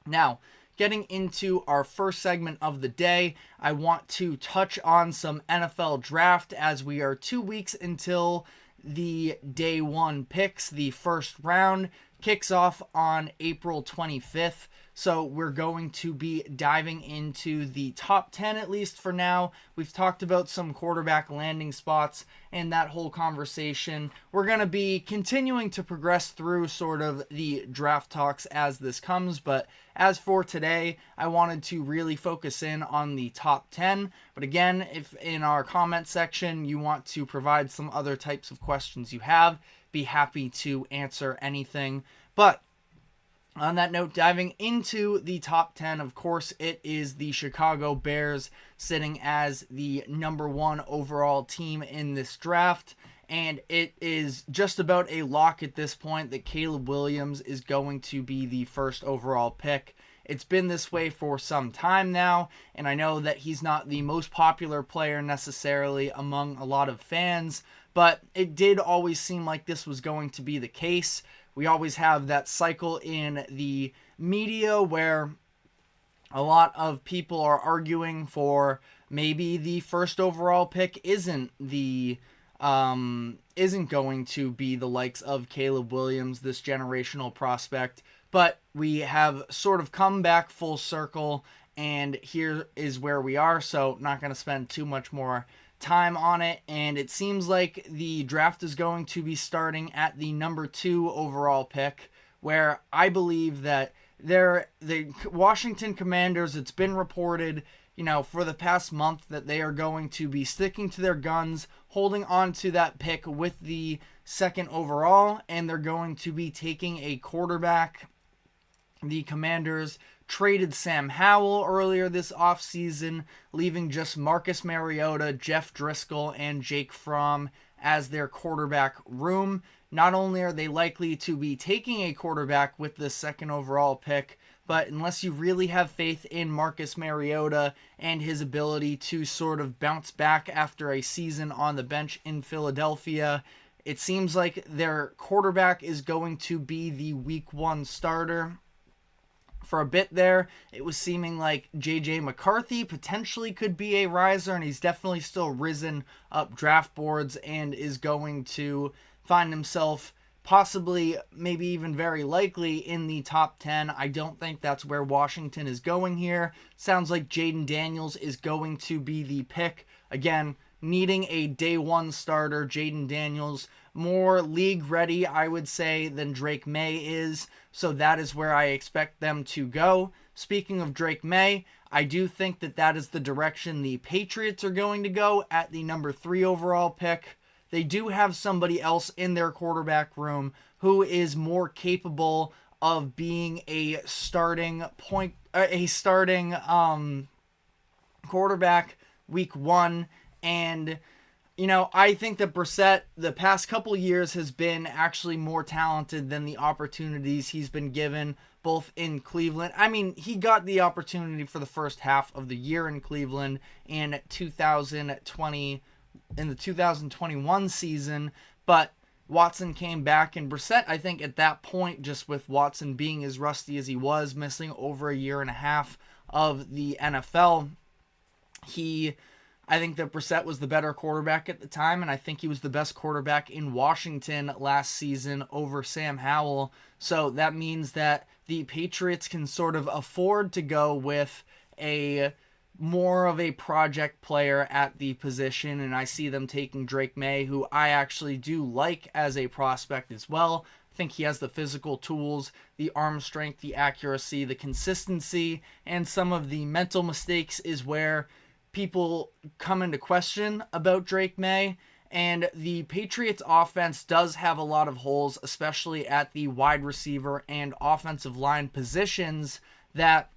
Now, getting into our first segment of the day, I want to touch on some NFL draft as we are 2 weeks until the day one picks. The first round kicks off on April 25th. So we're going to be diving into the top 10, at least for now. We've talked about some quarterback landing spots and that whole conversation. We're going to be continuing to progress through sort of the draft talks as this comes. But as for today, I wanted to really focus in on the top 10. But again, if in our comment section you want to provide some other types of questions you have, be happy to answer anything. But on that note, diving into the top 10, of course, it is the Chicago Bears sitting as the number one overall team in this draft. And it is just about a lock at this point that Caleb Williams is going to be the first overall pick. It's been this way for some time now, and I know that he's not the most popular player necessarily among a lot of fans, but it did always seem like this was going to be the case. We always have that cycle in the media where a lot of people are arguing for maybe the first overall pick isn't going to be the likes of Caleb Williams, this generational prospect. But we have sort of come back full circle, and here is where we are. So not going to spend too much more time on it, and it seems like the draft is going to be starting at the number 2 overall pick, where I believe that the Washington Commanders, it's been reported, for the past month that they are going to be sticking to their guns, holding on to that pick with the second overall, and they're going to be taking a quarterback. The Commanders traded Sam Howell earlier this offseason, leaving just Marcus Mariota, Jeff Driscoll, and Jake Fromm as their quarterback room. Not only are they likely to be taking a quarterback with the second overall pick, but unless you really have faith in Marcus Mariota and his ability to sort of bounce back after a season on the bench in Philadelphia, it seems like their quarterback is going to be the week 1 starter. For a bit there, it was seeming like J.J. McCarthy potentially could be a riser, and he's definitely still risen up draft boards and is going to find himself possibly, maybe even very likely, in the top 10. I don't think that's where Washington is going here. Sounds like Jaden Daniels is going to be the pick. Again, needing a day 1 starter, Jaden Daniels, more league ready, I would say, than Drake May is. So that is where I expect them to go. Speaking of Drake May, I do think that is the direction the Patriots are going to go at the number 3 overall pick. They do have somebody else in their quarterback room who is more capable of being a starting quarterback week 1. And I think that Brissett, the past couple years, has been actually more talented than the opportunities he's been given, both in Cleveland. I mean, he got the opportunity for the first half of the year in Cleveland in the 2021 season, but Watson came back, and Brissett, I think at that point, just with Watson being as rusty as he was, missing over a year and a half of the NFL, I think that Brissett was the better quarterback at the time, and I think he was the best quarterback in Washington last season over Sam Howell. So that means that the Patriots can sort of afford to go with a more of a project player at the position, and I see them taking Drake May, who I actually do like as a prospect as well. I think he has the physical tools, the arm strength, the accuracy, the consistency, and some of the mental mistakes is where people come into question about Drake May. And the Patriots offense does have a lot of holes, especially at the wide receiver and offensive line positions, that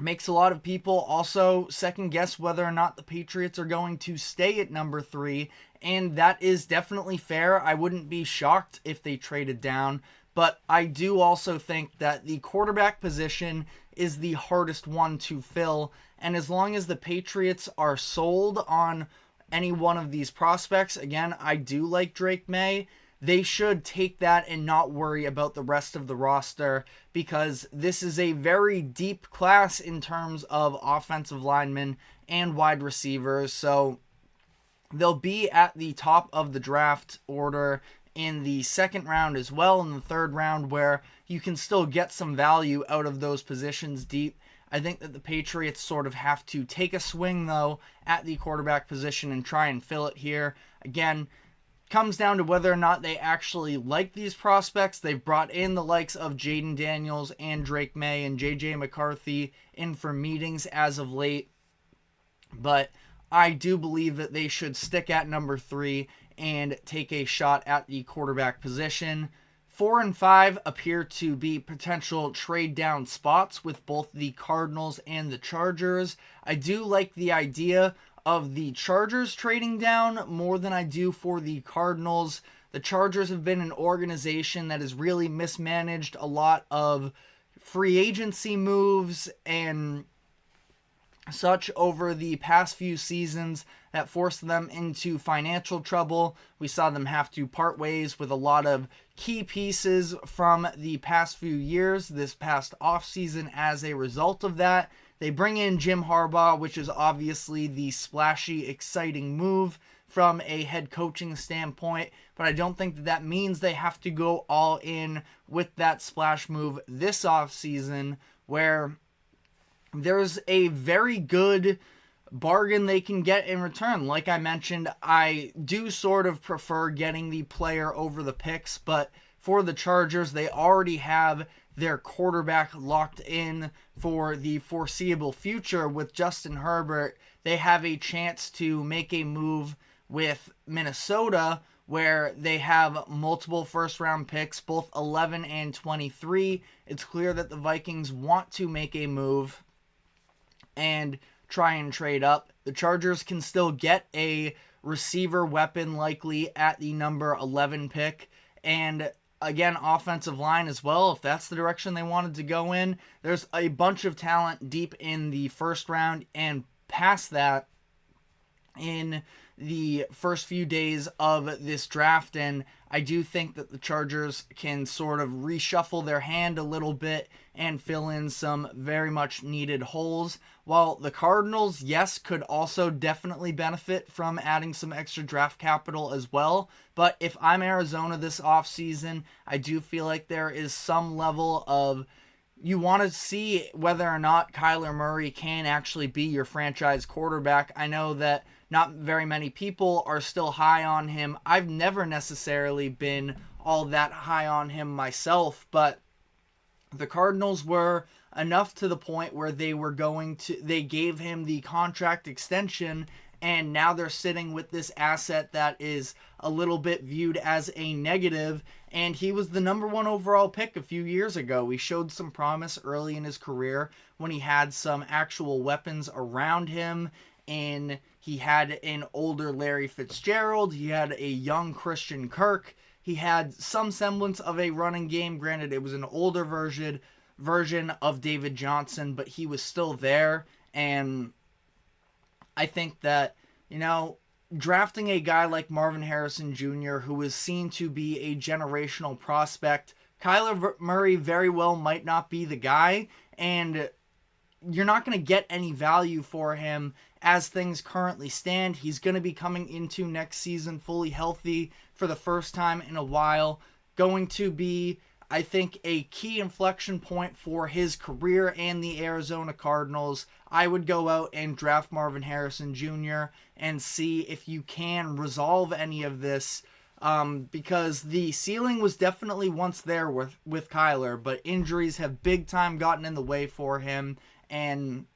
makes a lot of people also second guess whether or not the Patriots are going to stay at number 3. And that is definitely fair. I wouldn't be shocked if they traded down. But I do also think that the quarterback position is the hardest one to fill. And as long as the Patriots are sold on any one of these prospects, again, I do like Drake May, they should take that and not worry about the rest of the roster, because this is a very deep class in terms of offensive linemen and wide receivers. So they'll be at the top of the draft order in the second round as well, in the third round, where you can still get some value out of those positions deep. I think that the Patriots sort of have to take a swing, though, at the quarterback position and try and fill it here. Again, comes down to whether or not they actually like these prospects. They've brought in the likes of Jaden Daniels and Drake May and J.J. McCarthy in for meetings as of late. But I do believe that they should stick at number 3 and take a shot at the quarterback position. 4 and 5 appear to be potential trade down spots with both the Cardinals and the Chargers. I do like the idea of the Chargers trading down more than I do for the Cardinals. The Chargers have been an organization that has really mismanaged a lot of free agency moves and such over the past few seasons that forced them into financial trouble. We saw them have to part ways with a lot of key pieces from the past few years, this past offseason as a result of that. They bring in Jim Harbaugh, which is obviously the splashy, exciting move from a head coaching standpoint, but I don't think that that means they have to go all in with that splash move this offseason, where there's a very good bargain they can get in return. Like I mentioned, I do sort of prefer getting the player over the picks, but for the Chargers, they already have their quarterback locked in for the foreseeable future with Justin Herbert. They have a chance to make a move with Minnesota, where they have multiple first-round picks, both 11 and 23. It's clear that the Vikings want to make a move and try and trade up. The Chargers can still get a receiver weapon likely at the number 11 pick, and again, offensive line as well, if that's the direction they wanted to go in. There's a bunch of talent deep in the first round and past that in the first few days of this draft, and I do think that the Chargers can sort of reshuffle their hand a little bit and fill in some very much needed holes, while the Cardinals, yes, could also definitely benefit from adding some extra draft capital as well. But if I'm Arizona this offseason, I do feel like there is some level of, you want to see whether or not Kyler Murray can actually be your franchise quarterback. I know that not very many people are still high on him. I've never necessarily been all that high on him myself, but the Cardinals were enough to the point where they gave him the contract extension, and now they're sitting with this asset that is a little bit viewed as a negative, and he was the number 1 overall pick a few years ago. He showed some promise early in his career when he had some actual weapons around him, and he had an older Larry Fitzgerald, he had a young Christian Kirk, he had some semblance of a running game. Granted, it was an older version of David Johnson, but he was still there, and I think that, drafting a guy like Marvin Harrison Jr., who is seen to be a generational prospect, Kyler Murray very well might not be the guy, and you're not going to get any value for him as things currently stand. He's going to be coming into next season fully healthy for the first time in a while. Going to be, I think, a key inflection point for his career and the Arizona Cardinals. I would go out and draft Marvin Harrison Jr. and see if you can resolve any of this, because the ceiling was definitely once there with Kyler, but injuries have big time gotten in the way for him, and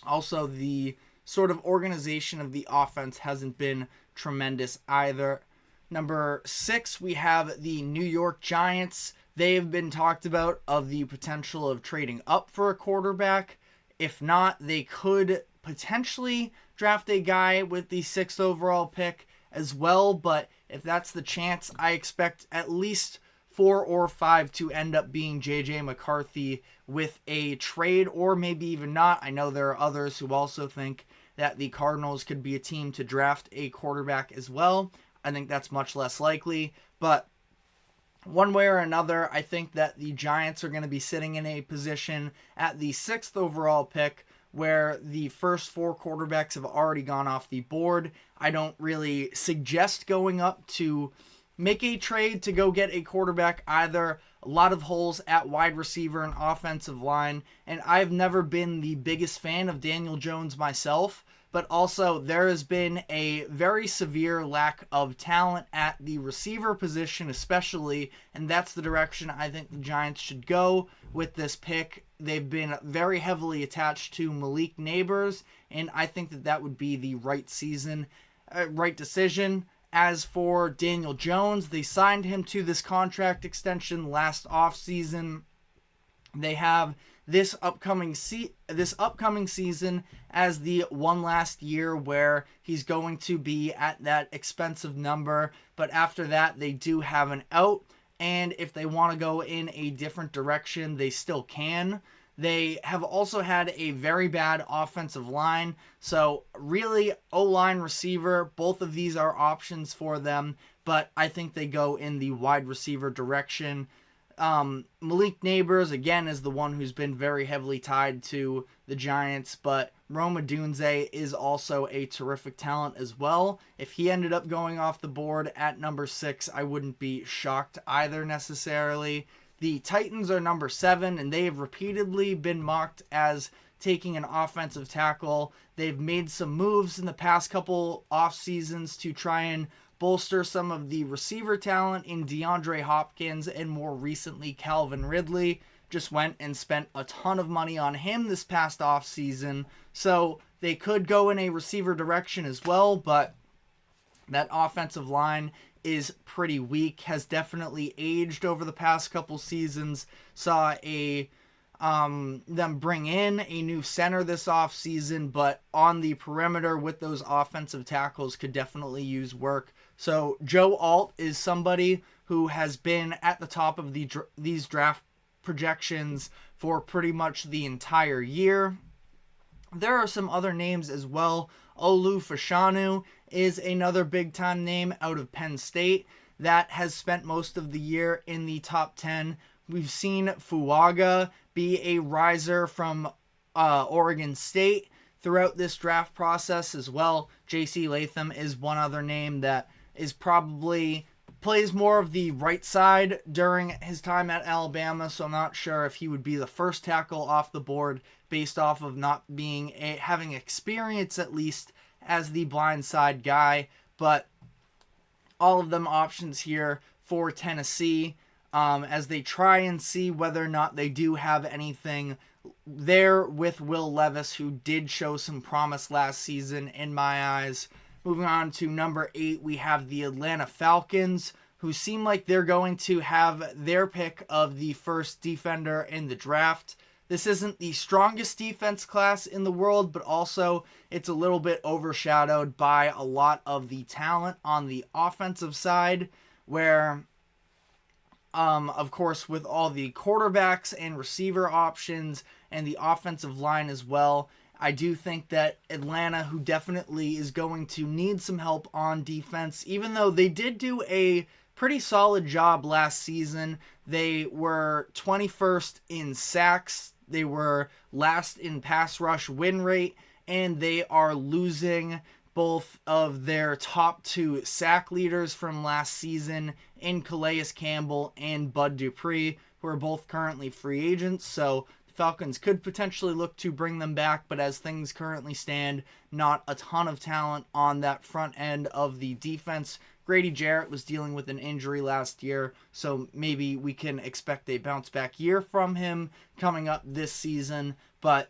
also the sort of organization of the offense hasn't been tremendous either. Number 6, we have the New York Giants. They have been talked about of the potential of trading up for a quarterback. If not, they could potentially draft a guy with the 6th overall pick as well, but if that's the chance, I expect at least 4 or 5 to end up being J.J. McCarthy with a trade, or maybe even not. I know there are others who also think that the Cardinals could be a team to draft a quarterback as well. I think that's much less likely. But one way or another, I think that the Giants are going to be sitting in a position at the 6th overall pick where the first 4 quarterbacks have already gone off the board. I don't really suggest going up to make a trade to go get a quarterback either. A lot of holes at wide receiver and offensive line, and I've never been the biggest fan of Daniel Jones myself, but also there has been a very severe lack of talent at the receiver position especially, and that's the direction I think the Giants should go with this pick. They've been very heavily attached to Malik Neighbors, and I think that that would be the right decision. As for Daniel Jones, they signed him to this contract extension last offseason. They have this upcoming season as the one last year where he's going to be at that expensive number. But after that, they do have an out. And if they want to go in a different direction, they still can. They have also had a very bad offensive line. So really, O-line, receiver, both of these are options for them. But I think they go in the wide receiver direction. Malik Neighbors, again, is the one who's been very heavily tied to the Giants. But Rome Odunze is also a terrific talent as well. If he ended up going off the board at number 6, I wouldn't be shocked either necessarily. The Titans are number 7, and they have repeatedly been mocked as taking an offensive tackle. They've made some moves in the past couple off seasons to try and bolster some of the receiver talent in DeAndre Hopkins, and more recently Calvin Ridley. Just went and spent a ton of money on him this past off season. So they could go in a receiver direction as well, but that offensive line is pretty weak, has definitely aged over the past couple seasons. Saw them bring in a new center this offseason, but on the perimeter with those offensive tackles could definitely use work. So Joe Alt is somebody who has been at the top of these draft projections for pretty much the entire year. There are some other names as well. Olu Fashanu is another big-time name out of Penn State that has spent most of the year in the top 10. We've seen Fuaga be a riser from Oregon State throughout this draft process as well. J.C. Latham is one other name that is probably plays more of the right side during his time at Alabama, so I'm not sure if he would be the first tackle off the board based off of not having experience at least as the blind side guy. But all of them options here for Tennessee as they try and see whether or not they do have anything there with Will Levis, who did show some promise last season in my eyes. Moving on to number 8, we have the Atlanta Falcons, who seem like they're going to have their pick of the first defender in the draft. This isn't the strongest defense class in the world, but also it's a little bit overshadowed by a lot of the talent on the offensive side, where, of course, with all the quarterbacks and receiver options and the offensive line as well, I do think that Atlanta, who definitely is going to need some help on defense, even though they did do a pretty solid job last season. They were 21st in sacks. They were last in pass rush win rate, and they are losing both of their top 2 sack leaders from last season in Calais Campbell and Bud Dupree, who are both currently free agents. So Falcons could potentially look to bring them back, but as things currently stand, not a ton of talent on that front end of the defense. Grady Jarrett was dealing with an injury last year, so maybe we can expect a bounce-back year from him coming up this season, but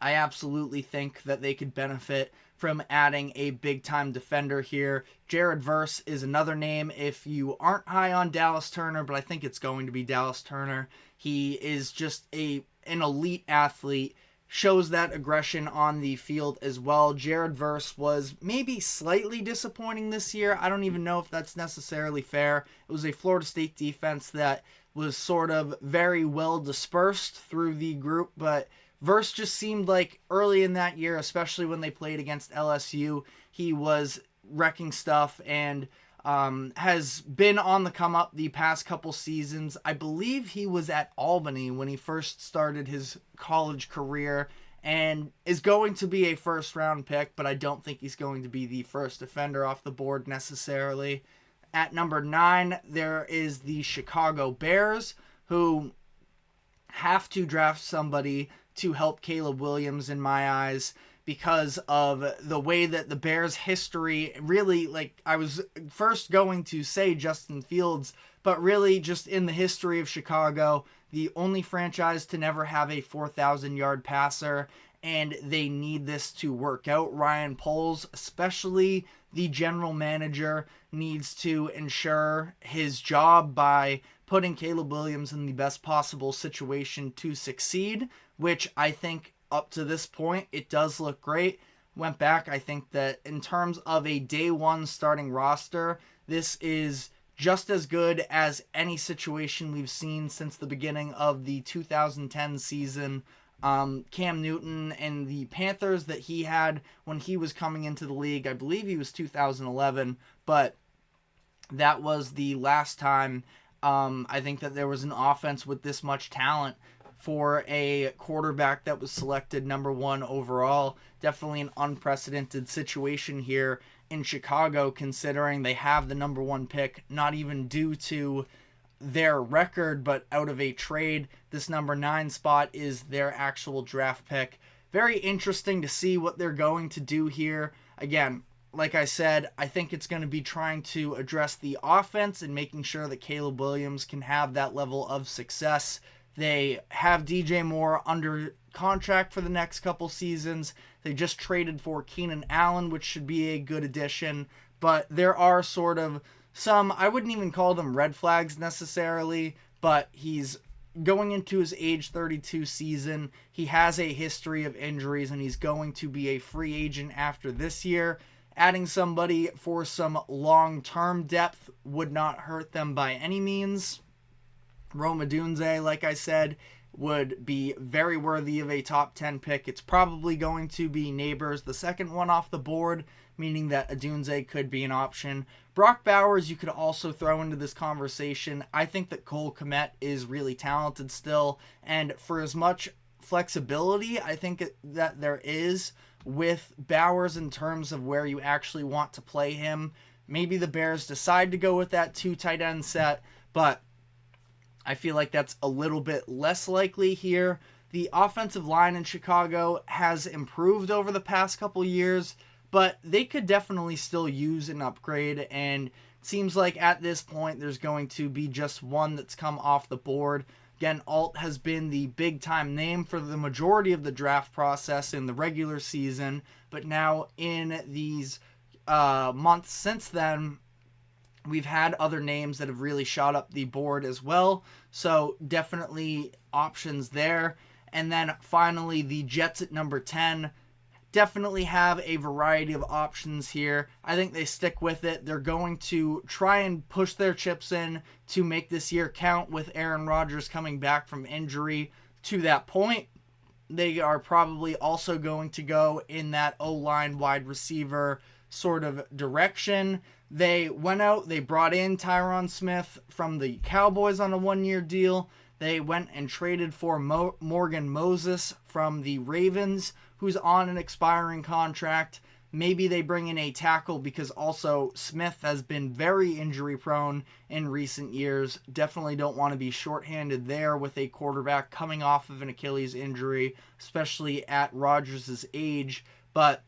I absolutely think that they could benefit from adding a big-time defender here. Jared Verse is another name if you aren't high on Dallas Turner, but I think it's going to be Dallas Turner. He is just an elite athlete, shows that aggression on the field as well. Jared Verse was maybe slightly disappointing this year. I don't even know if that's necessarily fair. It was a Florida State defense that was sort of very well dispersed through the group, but Verse just seemed like early in that year, especially when they played against LSU, he was wrecking stuff and has been on the come up the past couple seasons. I believe he was at Albany when he first started his college career and is going to be a first round pick, but I don't think he's going to be the first defender off the board necessarily. At number 9, there is the Chicago Bears, who have to draft somebody to help Caleb Williams in my eyes, because of the way that the Bears' history really, like, I was first going to say Justin Fields, but really just in the history of Chicago, the only franchise to never have a 4,000-yard passer, and they need this to work out. Ryan Poles, especially the general manager, needs to ensure his job by putting Caleb Williams in the best possible situation to succeed, which I think up to this point, it does look great. Went back, I think that in terms of a day one starting roster, this is just as good as any situation we've seen since the beginning of the 2010 season. Cam Newton and the Panthers that he had when he was coming into the league, I believe he was 2011, but that was the last time I think that there was an offense with this much talent for a quarterback that was selected number 1 overall. Definitely an unprecedented situation here in Chicago, considering they have the number 1 pick, not even due to their record, but out of a trade. This number 9 spot is their actual draft pick. Very interesting to see what they're going to do here. Again, like I said, I think it's going to be trying to address the offense and making sure that Caleb Williams can have that level of success. They have DJ Moore under contract for the next couple seasons. They just traded for Keenan Allen, which should be a good addition. But there are sort of some, I wouldn't even call them red flags necessarily, but he's going into his age 32 season. He has a history of injuries, and he's going to be a free agent after this year. Adding somebody for some long-term depth would not hurt them by any means. Rome Odunze, like I said, would be very worthy of a top 10 pick. It's probably going to be Neighbors, the second one off the board, meaning that Odunze could be an option. Brock Bowers, you could also throw into this conversation. I think that Cole Kmet is really talented still, and for as much flexibility I think that there is with Bowers in terms of where you actually want to play him, maybe the Bears decide to go with that 2 tight end set, but I feel like that's a little bit less likely here. The offensive line in Chicago has improved over the past couple years, but they could definitely still use an upgrade, and it seems like at this point there's going to be just one that's come off the board. Again, Alt has been the big-time name for the majority of the draft process in the regular season, but now in these months since then, we've had other names that have really shot up the board as well, so definitely options there. And then finally, the Jets at number 10 definitely have a variety of options here. I think they stick with it. They're going to try and push their chips in to make this year count with Aaron Rodgers coming back from injury. To that point, they are probably also going to go in that O-line wide receiver sort of direction. They went out, they brought in Tyron Smith from the Cowboys on a 1-year deal. They went and traded for Morgan Moses from the Ravens, who's on an expiring contract. Maybe they bring in a tackle because also Smith has been very injury prone in recent years. Definitely don't want to be shorthanded there with a quarterback coming off of an Achilles injury, especially at Rodgers' age. But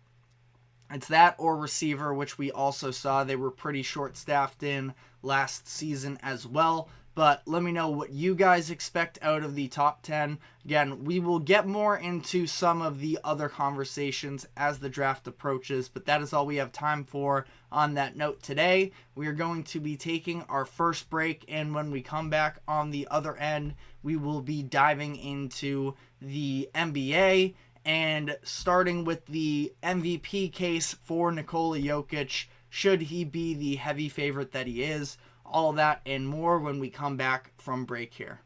it's that or receiver, which we also saw they were pretty short-staffed in last season as well. But let me know what you guys expect out of the top 10. Again, we will get more into some of the other conversations as the draft approaches, but that is all we have time for on that note today. We are going to be taking our first break, and when we come back on the other end, we will be diving into the NBA and starting with the MVP case for Nikola Jokic. Should he be the heavy favorite that he is? All that and more when we come back from break here.